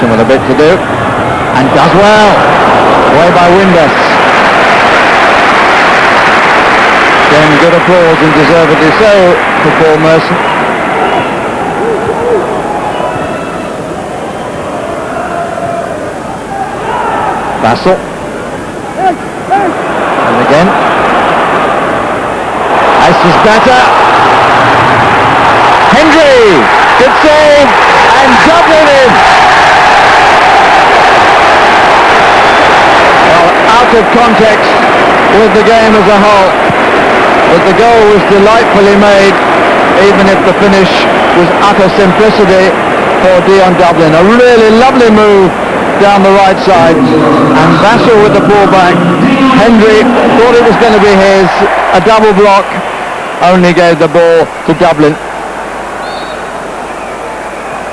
Merson with a bit to do, and does well. Away by Windus. Again, good applause, and deservedly so, for Paul Merson. Bassel. And again. Ice is better. Hendry, good save, and Dublin in. Well, out of context with the game as a whole, but the goal was delightfully made, even if the finish was utter simplicity for Dion Dublin. A really lovely move down the right side, and Bassel with the pullback. Hendry thought it was going to be his. A double block only gave the ball to Dublin.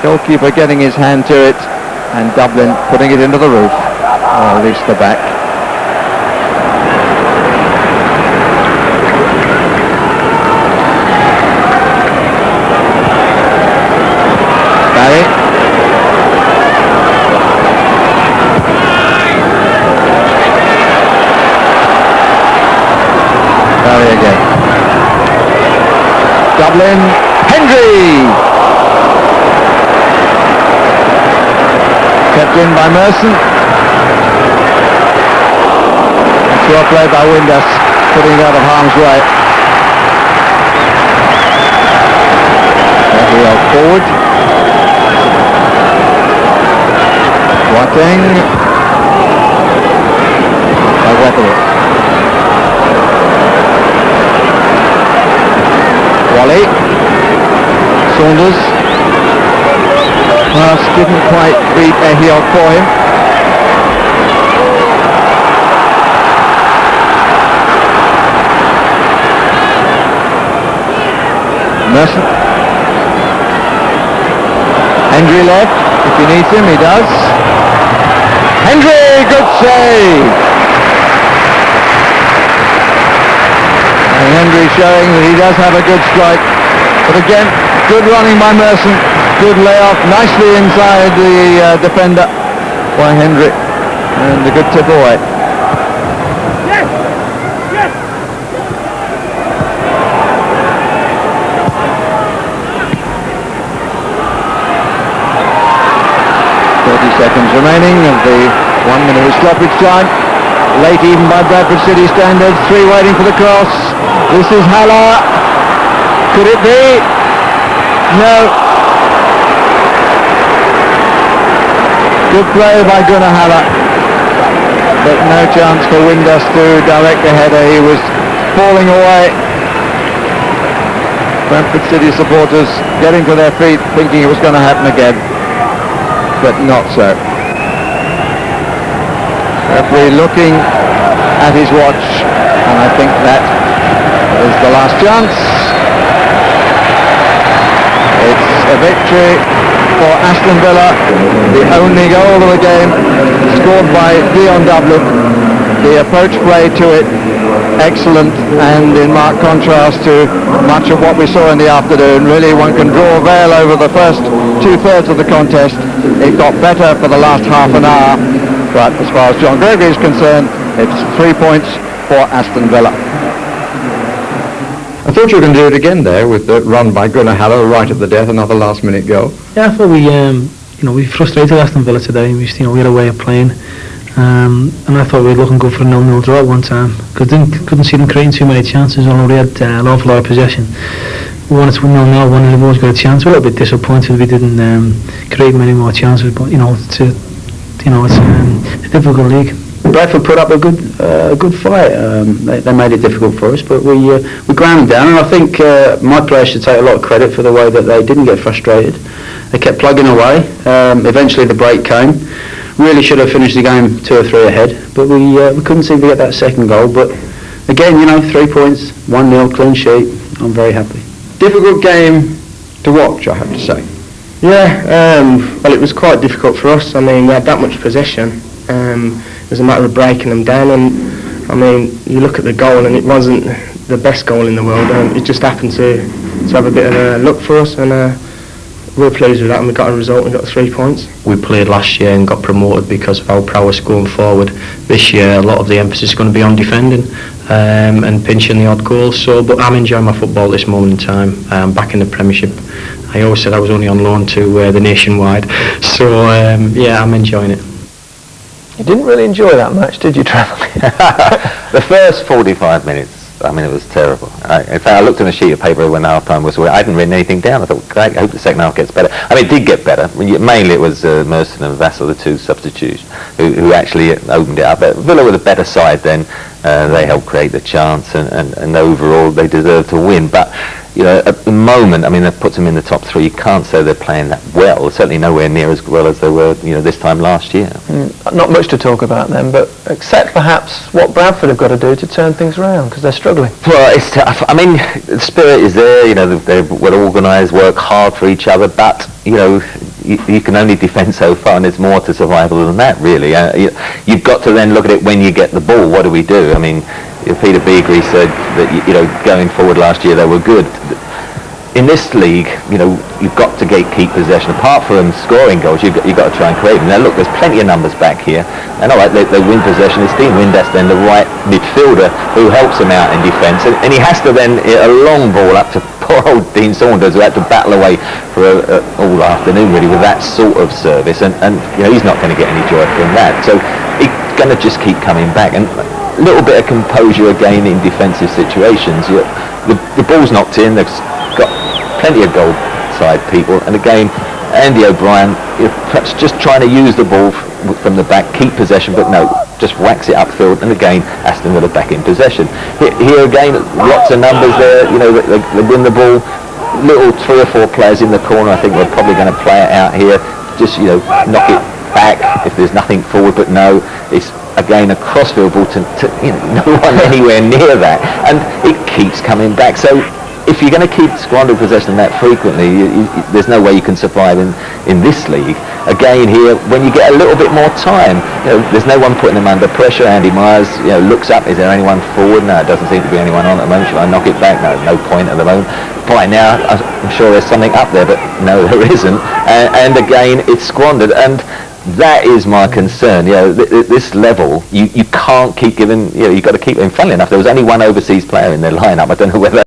Goalkeeper getting his hand to it, and Dublin putting it into the roof, or at least the back. Barry. Barry again. Dublin. Hendry. Kept in by Merson. Well played by Windus, putting it out of harm's way. Gabriel forward. Watting. By Weatherick. Wally. Saunders. Ross didn't quite beat Ehiot for him. Merson. Hendry left. If he needs him, he does. Hendry, good save. And Hendry showing that he does have a good strike. But again, good running by Merson. Good layoff, nicely inside the defender by Hendry, and a good tip away. Yes! Yes! 30 seconds remaining of the 1 minute of stoppage time. Late even by Bradford City standards. 3 waiting for the cross. This is Haller. Could it be? No. Good play by Gunnar Haller, but no chance for Windus to direct the header. He was falling away. Bradford City supporters getting to their feet, thinking it was going to happen again, but not so. Referee looking at his watch, and I think that is the last chance. It's a victory for Aston Villa, the only goal of the game, scored by Dion Dublin. The approach play to it, excellent, and in marked contrast to much of what we saw in the afternoon. Really, one can draw a veil over the first 2/3 of the contest. It got better for the last half an hour, but as far as John Gregory is concerned, it's 3 points for Aston Villa. I thought you were going to do it again there with the run by Gunnar Haller right at the death, another last-minute goal. Yeah, I thought we frustrated Aston Villa today. We had a way of playing, and I thought we were looking good for a 0-0 draw at one time. Couldn't see them creating too many chances. Although we had an awful lot of possession. We wanted to win 0-0. One of them always got a chance. We're a little bit disappointed we didn't create many more chances. But it's a difficult league. Bradford put up a good fight. They made it difficult for us, but we ground them down, and I think my players should take a lot of credit for the way that they didn't get frustrated. They kept plugging away. Eventually the break came. Really should have finished the game 2 or 3 ahead, but we couldn't seem to get that second goal. But again, 3 points, 1-0, clean sheet. I'm very happy. Difficult game to watch, I have to say. Yeah, well, it was quite difficult for us. I mean, we had that much possession. It was a matter of breaking them down, and I mean, you look at the goal, and it wasn't the best goal in the world. It just happened to have a bit of a look for us, and we're pleased with that, and we got a result and got 3 points. We played last year and got promoted because of our prowess going forward. This year, a lot of the emphasis is going to be on defending and pinching the odd goal. So, but I'm enjoying my football at this moment in time. Back in the Premiership. I always said I was only on loan to the Nationwide. So yeah, I'm enjoying it. You didn't really enjoy that match, did you, Trevor? The first 45 minutes, I mean, it was terrible. In fact, I looked at a sheet of paper when half-time was. I hadn't written anything down. I thought, great, I hope the second half gets better. I mean, it did get better. Mainly it was Merson and Vassell, the two substitutes, who actually opened it up. But Villa were the better side then. They helped create the chance, and overall they deserved to win. But you know, at the moment, I mean, that puts them in the top three. You can't say they're playing that well. Certainly nowhere near as well as they were, you know, this time last year. Not much to talk about them, but except perhaps what Bradford have got to do to turn things around, because they're struggling. Well, it's tough. I mean, the spirit is there. You know, they're well organised, work hard for each other, but you know, you can only defend so far, and there's more to survival than that, really. You've got to then look at it when you get the ball. What do we do? I mean, Peter Beagrie said that, you know, going forward last year they were good. In this league, you know, you've got to keep possession. Apart from scoring goals, you've got to try and create them. Now look, there's plenty of numbers back here, and all right, they win possession. It's Dean Windass then, the right midfielder, who helps them out in defence, and he has to then hit a long ball up to poor old Dean Saunders, who had to battle away for all afternoon really with that sort of service, and you know, he's not going to get any joy from that. So he's going to just keep coming back, and a little bit of composure again in defensive situations. The ball's knocked in. They've got plenty of goal side people, and again Andy O'Brien, you know, perhaps just trying to use the ball from the back, keep possession, but no, just whacks it upfield, and again Aston Villa back in possession. Here again, lots of numbers there. You know, they win the ball. Little 3 or 4 players in the corner. I think we're probably going to play it out here. Just, you know, knock it back if there's nothing forward, but no, it's again a crossfield ball to you know, no one anywhere near that, and it keeps coming back. So if you're going to keep squandering possession that frequently, there's no way you can survive in this league. Again here, when you get a little bit more time, you know, there's no one putting them under pressure. Andy Myers, you know, looks up. Is there anyone forward? No, it doesn't seem to be anyone on at the moment. Should I knock it back? No point at the moment. By now, I'm sure there's something up there, but no, there isn't. And again, it's squandered. And that is my concern. You know, this level, you can't keep giving. You know, you've got to keep. And funnily enough, there was only one overseas player in their lineup. I don't know whether